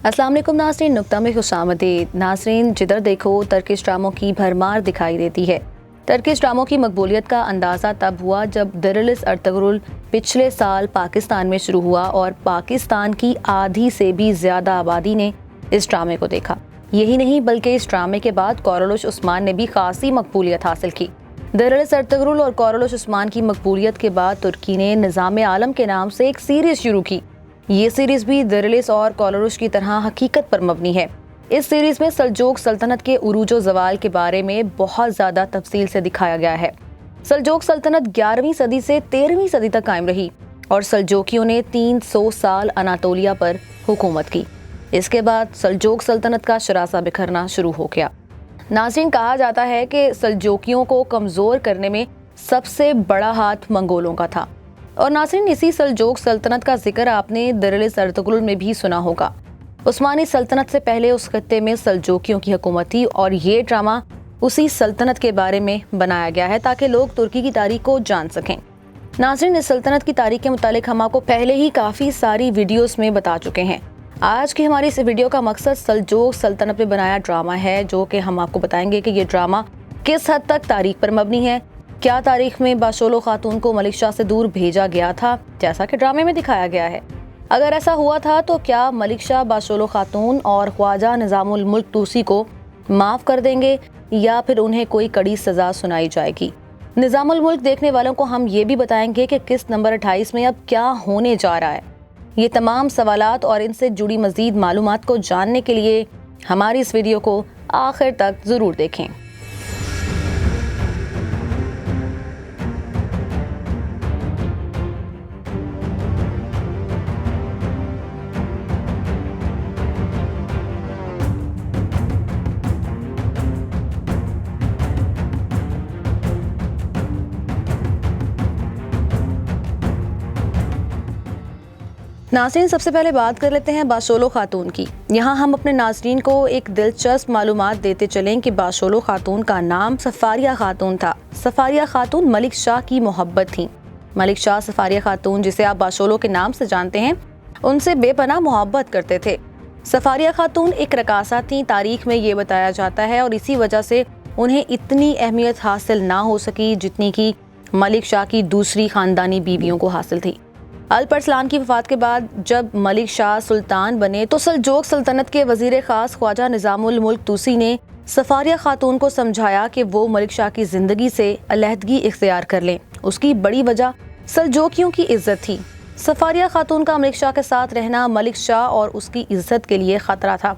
अस्सलाम वालेकुम नाज़रीन, नुक्ता में खुशामदीद। नाज़रीन, जिधर देखो टर्किश ड्रामों की भरमार दिखाई देती है। टर्किश ड्रामों की मकबूलियत का अंदाज़ा तब हुआ जब दिरिलिस अर्तुगरुल पिछले साल पाकिस्तान में शुरू हुआ और पाकिस्तान की आधी से भी ज़्यादा आबादी ने इस ड्रामे को देखा। यही नहीं बल्कि इस ड्रामे के बाद कोरोलुश उस्मान ने भी खासी मकबूलियत हासिल की। दिरिलिस अर्तुगरुल और कोरोलुश उस्मान की मकबूलियत के बाद तुर्की ने निज़ाम आलम के नाम से एक सीरीज़ शुरू की। ये सीरीज़ भी दिरिलिस और कोरोलुश की तरह हकीकत पर मबनी है। इस सीरीज़ में सल्जोक सल्तनत के उरूजो ज़वाल के बारे में बहुत ज़्यादा तफसील से दिखाया गया है। सल्जोक सल्तनत 11वीं सदी से 13वीं सदी तक कायम रही और सल्जोकियों ने 300 साल अनातोलिया पर हुकूमत की। इसके बाद सल्जोक सल्तनत का शरासा बिखरना शुरू हो गया। नाज़रीन, कहा जाता है कि सल्जोकियों को कमज़ोर करने में सबसे बड़ा हाथ मंगोलों का था। और नाज़रीन, इसी सल्जोक सल्तनत का जिक्र आपने दिरिलिस अर्तुगरुल में भी सुना होगा। उस्मानी सल्तनत से पहले उस खत्ते में सल्जोकियों की हुकूमत थी और ये ड्रामा उसी सल्तनत के बारे में बनाया गया है ताकि लोग तुर्की की तारीख को जान सकें। नाज़रीन, इस सल्तनत की तारीख के मुतालिक हम आपको पहले ही काफ़ी सारी वीडियोस में बता चुके हैं। आज की हमारी इस वीडियो का मकसद सल्जोक सल्तनत पे बनाया ड्रामा है, जो कि हम आपको बताएंगे कि ये ड्रामा किस हद तक तारीख पर मबनी है। क्या तारीख में बाशोलो खातून को मलिक शाह से दूर भेजा गया था जैसा कि ड्रामे में दिखाया गया है? अगर ऐसा हुआ था तो क्या मलिक शाह बाशोलो खातून और ख्वाजा निज़ामुल मुल्क तूसी को माफ़ कर देंगे या फिर उन्हें कोई कड़ी सज़ा सुनाई जाएगी? निज़ामुल मुल्क देखने वालों को हम ये भी बताएंगे कि किस नंबर 28 में अब क्या होने जा रहा है। ये तमाम सवालात और इनसे जुड़ी मज़ीद मालूमात को जानने के लिए हमारी इस वीडियो को आखिर तक ज़रूर देखें। नाज़रीन, सबसे पहले बात कर लेते हैं बाशोलो खातून की। यहाँ हम अपने नाज़रीन को एक दिलचस्प मालूमात देते चलें कि बाशोलो खातून का नाम सफारिया खातून था। सफारिया खातून मलिक शाह की मोहब्बत थी। मलिक शाह सफारिया खातून, जिसे आप बाशोलो के नाम से जानते हैं, उनसे बेपनाह मोहब्बत करते थे। सफारिया खातून एक रकासा थी, तारीख में ये बताया जाता है, और इसी वजह से उन्हें इतनी अहमियत हासिल ना हो सकी जितनी की मलिक शाह की दूसरी खानदानी बीवियों को हासिल थी। अल्परसलान की वफात के बाद जब मलिक शाह सुल्तान बने तो सल्जोक सल्तनत के वजीर खास ख्वाजा निज़ामुल मुल्क तूसी ने सफारिया खातून को समझाया कि वो मलिक शाह की जिंदगी से अलहदगी इख्तियार कर लें। उसकी बड़ी वजह सल्जोकियों की इज्जत थी। सफारिया खातून का मलिक शाह के साथ रहना मलिक शाह और उसकी इज्जत के लिए खतरा था।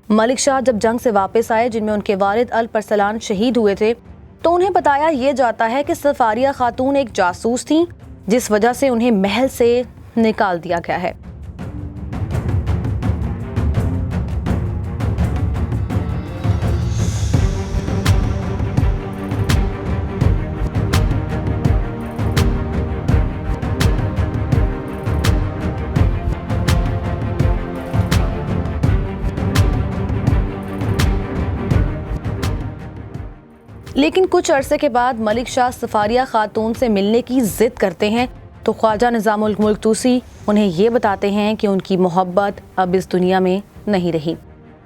मलिक शाह जब जंग से वापस आए, जिनमें उनके वालिद अल्परसलान शहीद हुए थे, तो उन्हें बताया ये जाता है कि सफारिया खातून एक जासूस थी, जिस वजह से उन्हें महल से निकाल दिया गया है। लेकिन कुछ अरसे के बाद मलिक शाह सफारिया खातून से मिलने की जिद करते हैं तो ख्वाजा निज़ामुल मुल्क तूसी उन्हें ये बताते हैं कि उनकी मोहब्बत अब इस दुनिया में नहीं रही।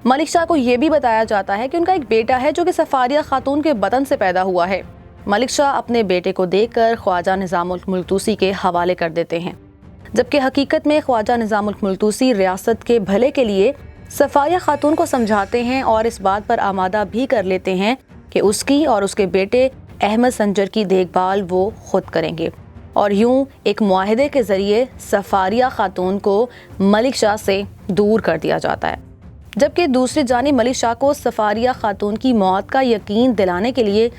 मलिक शाह को ये भी बताया जाता है कि उनका एक बेटा है जो कि सफारिया खातून के बदन से पैदा हुआ है। मलिक शाह अपने बेटे को देखकर ख्वाजा निज़ामुल मुल्क तूसी के हवाले कर देते हैं, जबकि हकीकत में ख्वाजा निज़ामुल मुल्क तूसी रियासत के भले के लिए सफारिया खातून को समझाते हैं और इस बात पर आमादा भी कर लेते हैं कि उसकी और उसके बेटे अहमद संजर की देखभाल वो खुद करेंगे। और यूं एक मुआहदे के जरिए सफारिया खातून को मलिक शाह से दूर कर दिया जाता है, जबकि दूसरी जानिब मलिक शाह को सफारिया खातून की मौत का यकीन दिलाने के लिए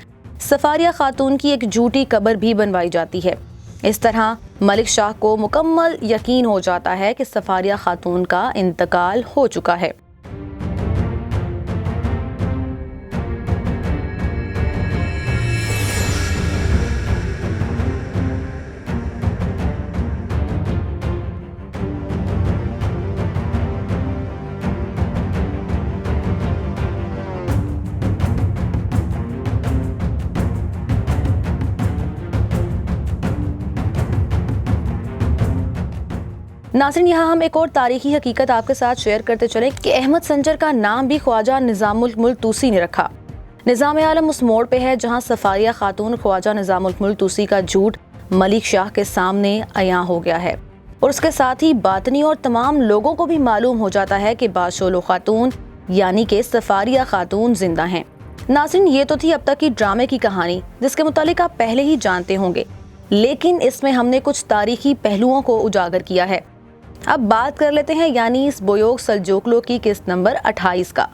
सफारिया खातून की एक झूठी कब्र भी बनवाई जाती है। इस तरह मलिक शाह को मुकम्मल यकीन हो जाता है कि सफारिया खातून का इंतकाल हो चुका है। नाज़रीन, यहाँ हम एक और तारीखी हकीकत आपके साथ शेयर करते चले कि अहमद संजर का नाम भी ख्वाजा निज़ामुल मुल्क तूसी ने रखा। निज़ाम आलम उस मोड़ पे है जहाँ सफारिया खातून ख्वाजा निज़ामुल मुल्क तूसी का झूठ मलिक शाह के सामने अयां हो गया है और उसके साथ ही बातनी और तमाम लोगों को भी मालूम हो जाता है कि बादशोलो खातून यानी कि सफारिया खातून जिंदा हैं। नाज़रीन, ये तो थी अब तक की ड्रामे की कहानी जिसके मुतालिक आप पहले ही जानते होंगे, लेकिन इसमें हमने कुछ तारीखी पहलुओं को उजागर किया है। अब बात कर लेते हैं यानीस बोयोग सल्जोकलो की किस्त नंबर 28 का,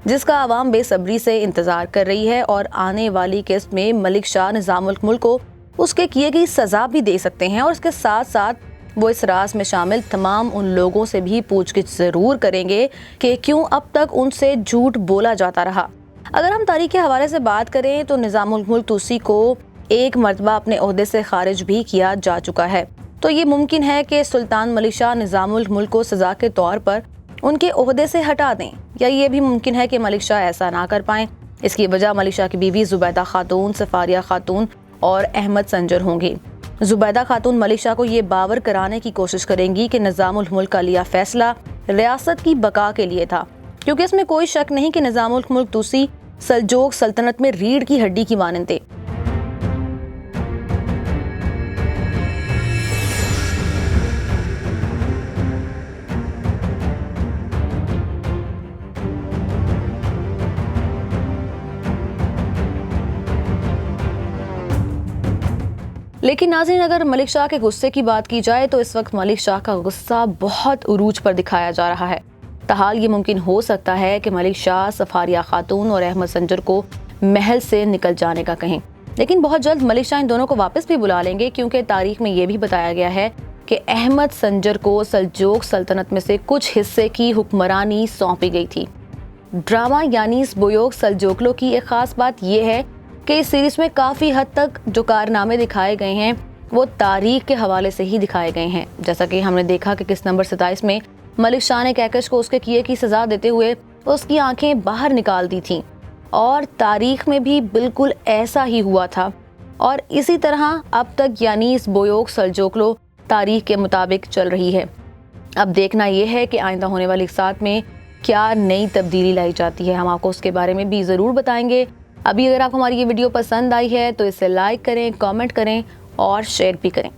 जिसका आवाम बेसब्री से इंतजार कर रही है और आने वाली किस्त में मलिक शाह निज़ामुल मुल्क को उसके किए गई सजा भी दे सकते हैं और इसके साथ साथ वो इस राज में शामिल तमाम उन लोगों से भी पूछगिछ जरूर करेंगे कि क्यों अब तक उनसे झूठ बोला जाता रहा। अगर हम तारीख के हवाले से बात करें तो निज़ामुल मुल्क तूसी को एक मरतबा अपने ओहदे से खारिज भी किया जा चुका है, तो ये मुमकिन है कि सुल्तान मलिक शाह निज़ामुल मुल्क को सजा के तौर पर उनके ओहदे से हटा दें, या ये भी मुमकिन है कि मलिक शाह ऐसा ना कर पाएं। इसकी वजह मलिक शाह की बीवी जुबैदा खातून, सफारिया खातून और अहमद संजर होंगी। जुबैदा खातून मलिक शाह को ये बावर कराने की कोशिश करेंगी कि निज़ामुल मुल्क का लिया फैसला रियासत की बका के लिए था, क्योंकि इसमें कोई शक नहीं कि निज़ामुल मुल्क तूसी सल्जोक सल्तनत में रीढ़ की हड्डी की मानंद थे। लेकिन नाज़रीन, अगर मलिक शाह के गुस्से की बात की जाए तो इस वक्त मलिक शाह का गुस्सा बहुत उरूज पर दिखाया जा रहा है। ताहाल ये मुमकिन हो सकता है कि मलिक शाह सफारिया खातून और अहमद संजर को महल से निकल जाने का कहें, लेकिन बहुत जल्द मलिक शाह इन दोनों को वापस भी बुला लेंगे, क्योंकि तारीख में ये भी बताया गया है कि अहमद संजर को सल्जोक सल्तनत में से कुछ हिस्से की हुक्मरानी सौंपी गई थी। ड्रामा यानीस बोयोग सल्जोकलो की एक खास बात यह है कि इस सीरीज में काफ़ी हद तक जो कारनामे दिखाए गए हैं वो तारीख के हवाले से ही दिखाए गए हैं। जैसा कि हमने देखा कि किस्त नंबर 27 में मलिक शाह ने कैकश को उसके किए की सज़ा देते हुए उसकी आंखें बाहर निकाल दी थीं, और तारीख में भी बिल्कुल ऐसा ही हुआ था। और इसी तरह अब तक यानीस बोयोग सल्जोकलो तारीख के मुताबिक चल रही है। अब देखना यह है कि आइंदा होने वाली इक़सात में क्या नई तब्दीली लाई जाती है। हम आपको उसके बारे में भी ज़रूर बताएंगे। अभी अगर आपको हमारी ये वीडियो पसंद आई है तो इसे लाइक करें, कमेंट करें और शेयर भी करें।